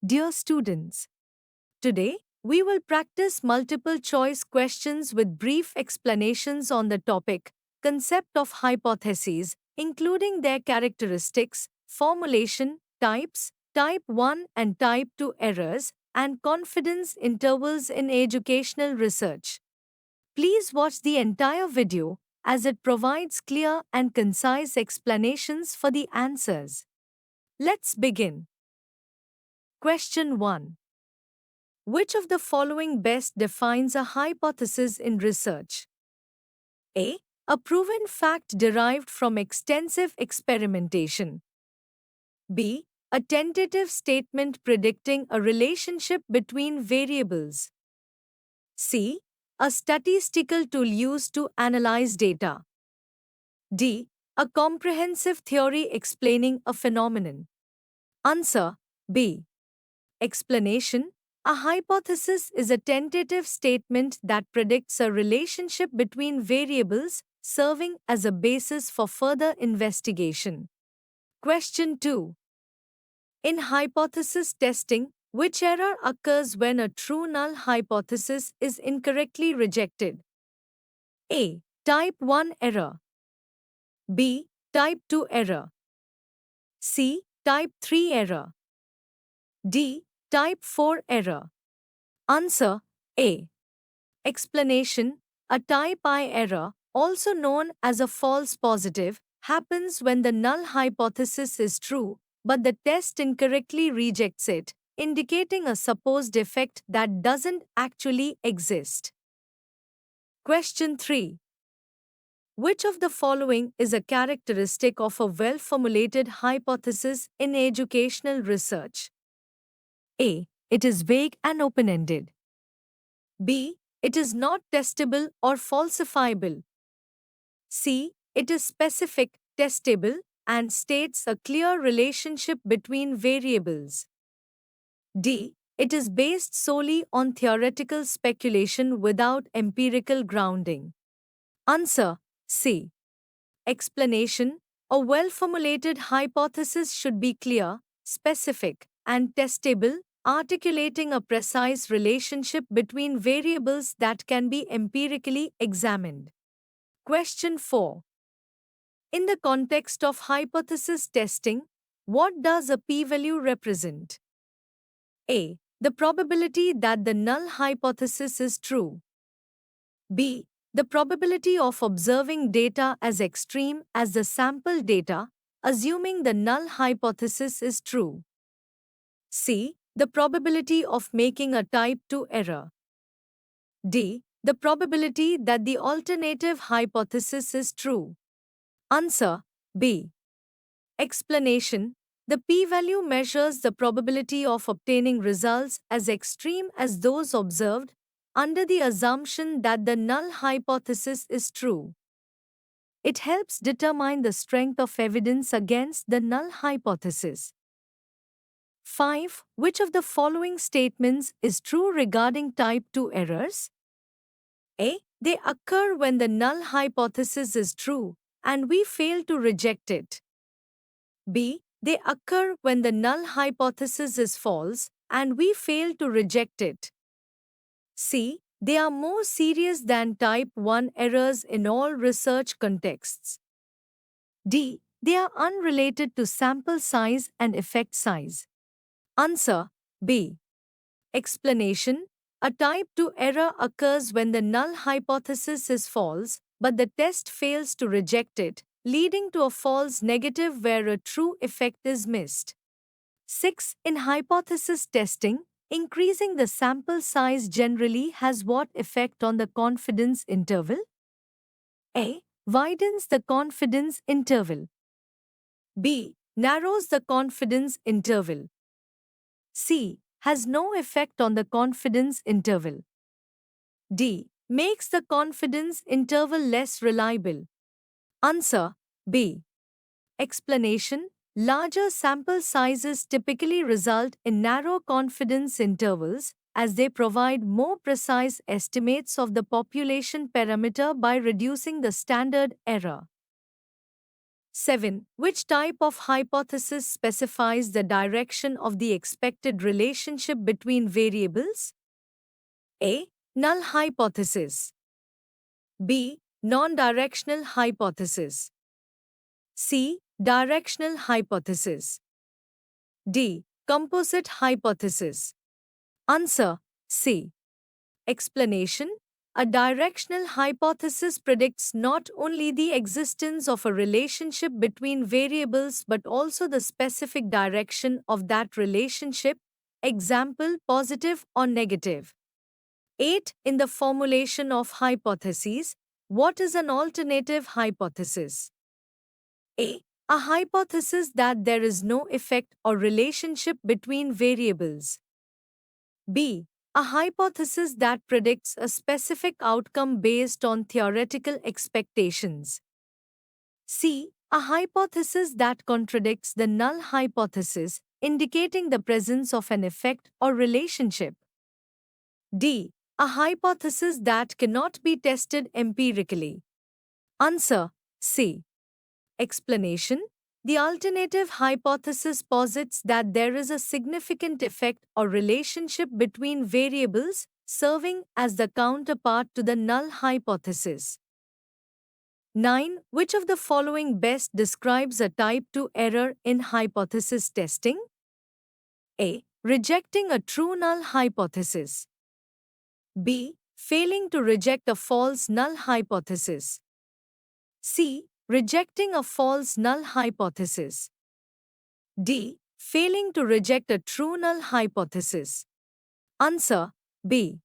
Dear students, today we will practice multiple choice questions with brief explanations on the topic concept of hypotheses, including their characteristics, formulation, types, type 1 and type 2 errors, and confidence intervals in educational research. Please watch the entire video as it provides clear and concise explanations for the answers. Let's begin. Question 1. Which of the following best defines a hypothesis in research? A. A proven fact derived from extensive experimentation. B. A tentative statement predicting a relationship between variables. C. A statistical tool used to analyze data. D. A comprehensive theory explaining a phenomenon. Answer B. Explanation. A hypothesis is a tentative statement that predicts a relationship between variables, serving as a basis for further investigation. Question 2. In hypothesis testing, which error occurs when a true null hypothesis is incorrectly rejected? A. Type 1 error. B. Type 2 error. C. Type 3 error. D. Type 4 error. Answer A. Explanation. A type I error, also known as a false positive, happens when the null hypothesis is true, but the test incorrectly rejects it, indicating a supposed effect that doesn't actually exist. Question 3. Which of the following is a characteristic of a well-formulated hypothesis in educational research? A. It is vague and open-ended. B. It is not testable or falsifiable. C. It is specific, testable, and states a clear relationship between variables. D. It is based solely on theoretical speculation without empirical grounding. Answer C. Explanation. A well-formulated hypothesis should be clear, specific, and testable, articulating a precise relationship between variables that can be empirically examined. Question 4. In the context of hypothesis testing, what does a p-value represent? A. The probability that the null hypothesis is true. B. The probability of observing data as extreme as the sample data, assuming the null hypothesis is true. C. The probability of making a type 2 error. D. The probability that the alternative hypothesis is true. Answer B. Explanation. The p-value measures the probability of obtaining results as extreme as those observed, under the assumption that the null hypothesis is true. It helps determine the strength of evidence against the null hypothesis. 5. Which of the following statements is true regarding type 2 errors? A. They occur when the null hypothesis is true, and we fail to reject it. B. They occur when the null hypothesis is false, and we fail to reject it. C. They are more serious than type 1 errors in all research contexts. D. They are unrelated to sample size and effect size. Answer B. Explanation. A type 2 error occurs when the null hypothesis is false, but the test fails to reject it, leading to a false negative where a true effect is missed. 6. In hypothesis testing, increasing the sample size generally has what effect on the confidence interval? A. Widens the confidence interval. B. Narrows the confidence interval. C. Has no effect on the confidence interval. D. Makes the confidence interval less reliable. Answer B. Explanation. Larger sample sizes typically result in narrow confidence intervals, as they provide more precise estimates of the population parameter by reducing the standard error. 7. Which type of hypothesis specifies the direction of the expected relationship between variables? A. Null hypothesis. B. Non-directional hypothesis. C. Directional hypothesis. D. Composite hypothesis. Answer: C. Explanation: a directional hypothesis predicts not only the existence of a relationship between variables but also the specific direction of that relationship, example positive or negative. 8. In the formulation of hypotheses, what is an alternative hypothesis? A. A hypothesis that there is no effect or relationship between variables. B. A hypothesis that predicts a specific outcome based on theoretical expectations. C. A hypothesis that contradicts the null hypothesis, indicating the presence of an effect or relationship. D. A hypothesis that cannot be tested empirically. Answer: C. Explanation: the alternative hypothesis posits that there is a significant effect or relationship between variables, serving as the counterpart to the null hypothesis. 9. Which of the following best describes a type 2 error in hypothesis testing? A. Rejecting a true null hypothesis. B. Failing to reject a false null hypothesis. C. Rejecting a false null hypothesis. D. Failing to reject a true null hypothesis. Answer: B.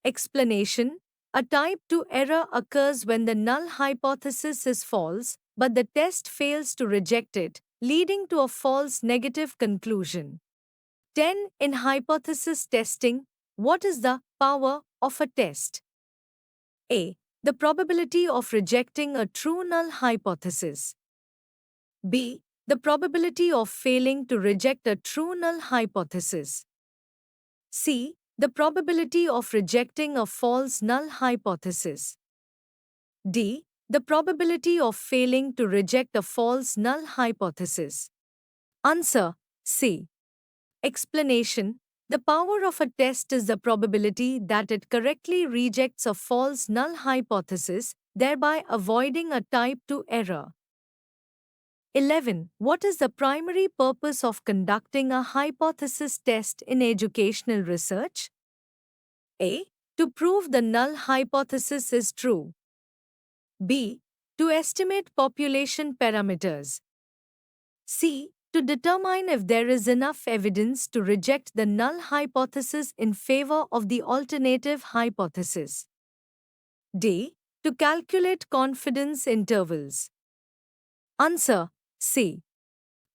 Explanation: a type 2 error occurs when the null hypothesis is false, but the test fails to reject it, leading to a false negative conclusion. 10. In hypothesis testing, what is the power of a test? A. The probability of rejecting a true null hypothesis. B. The probability of failing to reject a true null hypothesis. C. The probability of rejecting a false null hypothesis. D. The probability of failing to reject a false null hypothesis. Answer: C. Explanation: the power of a test is the probability that it correctly rejects a false null hypothesis, thereby avoiding a type 2 error. 11. What is the primary purpose of conducting a hypothesis test in educational research? A. To prove the null hypothesis is true. B. To estimate population parameters. C. To determine if there is enough evidence to reject the null hypothesis in favor of the alternative hypothesis. D. To calculate confidence intervals. Answer: C.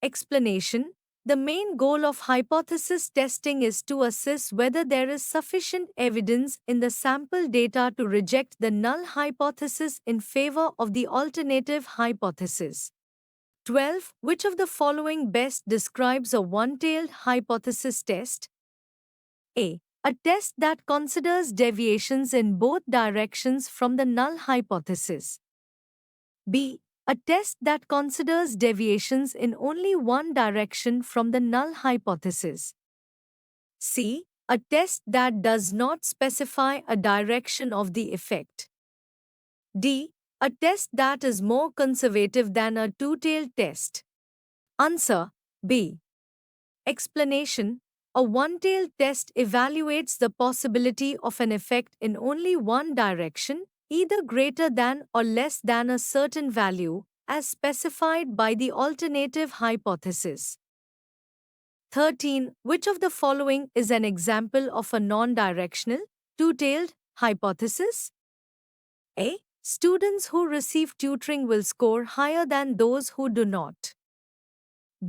Explanation: the main goal of hypothesis testing is to assess whether there is sufficient evidence in the sample data to reject the null hypothesis in favor of the alternative hypothesis. 12. Which of the following best describes a one-tailed hypothesis test? A. A test that considers deviations in both directions from the null hypothesis. B. A test that considers deviations in only one direction from the null hypothesis. C. A test that does not specify a direction of the effect. D. A test that is more conservative than a two-tailed test. Answer: B. Explanation: a one-tailed test evaluates the possibility of an effect in only one direction, either greater than or less than a certain value, as specified by the alternative hypothesis. 13. Which of the following is an example of a non-directional, two-tailed hypothesis? A. Students who receive tutoring will score higher than those who do not.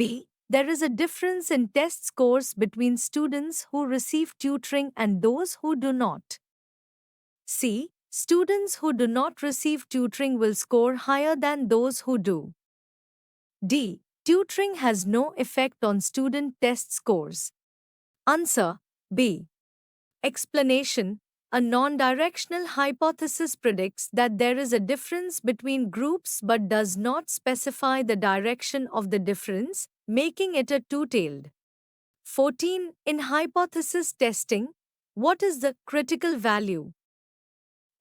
B. There is a difference in test scores between students who receive tutoring and those who do not. C. Students who do not receive tutoring will score higher than those who do. D. Tutoring has no effect on student test scores. Answer: B. Explanation: A non-directional hypothesis predicts that there is a difference between groups but does not specify the direction of the difference, making it a two-tailed. 14. In hypothesis testing, what is the critical value?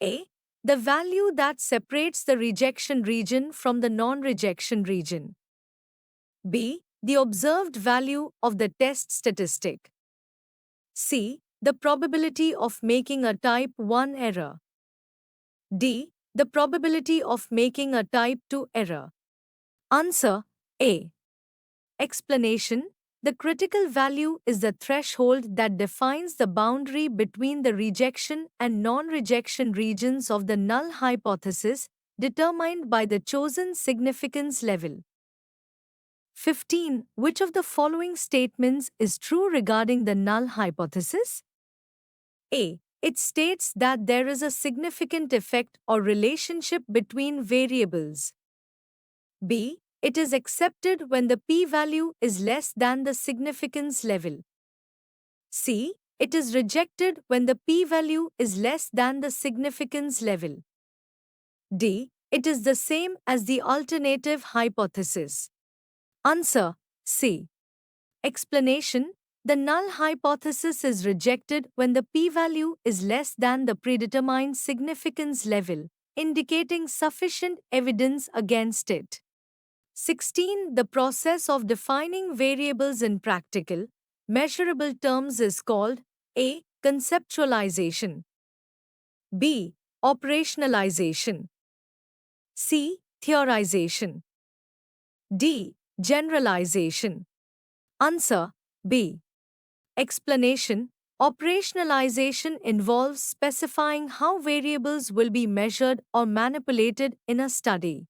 A. The value that separates the rejection region from the non-rejection region. B. The observed value of the test statistic. C. The probability of making a type 1 error. D. The probability of making a type 2 error. Answer A. Explanation. The critical value is the threshold that defines the boundary between the rejection and non-rejection regions of the null hypothesis, determined by the chosen significance level. 15. Which of the following statements is true regarding the null hypothesis? A. It states that there is a significant effect or relationship between variables. B. It is accepted when the p-value is less than the significance level. C. It is rejected when the p-value is less than the significance level. D. It is the same as the alternative hypothesis. Answer C. Explanation. The null hypothesis is rejected when the p-value is less than the predetermined significance level, indicating sufficient evidence against it. 16. The process of defining variables in practical, measurable terms is called A. Conceptualization, B. Operationalization, C. Theorization, D. Generalization. Answer B. Explanation. Operationalization involves specifying how variables will be measured or manipulated in a study.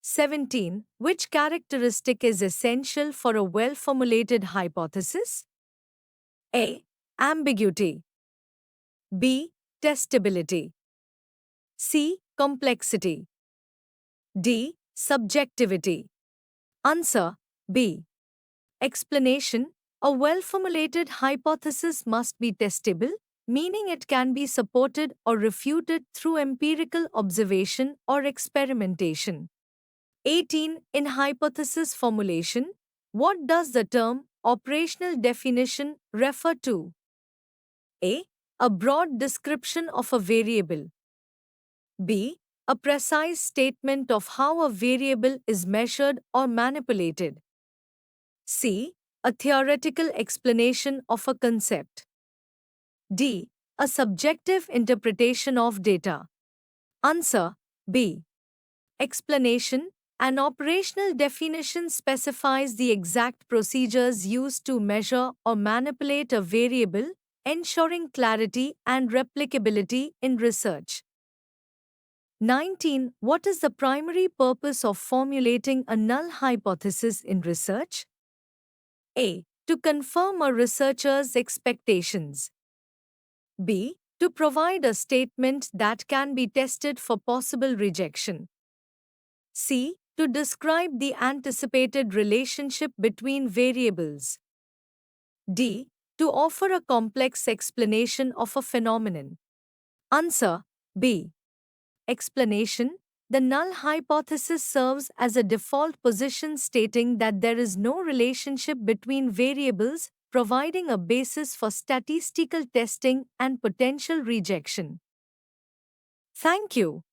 17. Which characteristic is essential for a well-formulated hypothesis? A. Ambiguity, B. Testability, C. Complexity, D. Subjectivity. Answer B. Explanation. A well-formulated hypothesis must be testable, meaning it can be supported or refuted through empirical observation or experimentation. 18. In hypothesis formulation, what does the term operational definition refer to? A. A broad description of a variable. B. A precise statement of how a variable is measured or manipulated. C. A theoretical explanation of a concept. D. A subjective interpretation of data. Answer B. Explanation. An operational definition specifies the exact procedures used to measure or manipulate a variable, ensuring clarity and replicability in research. 19. What is the primary purpose of formulating a null hypothesis in research? A. To confirm a researcher's expectations. B. To provide a statement that can be tested for possible rejection. C. To describe the anticipated relationship between variables. D. To offer a complex explanation of a phenomenon. Answer B. Explanation. The null hypothesis serves as a default position stating that there is no relationship between variables, providing a basis for statistical testing and potential rejection. Thank you.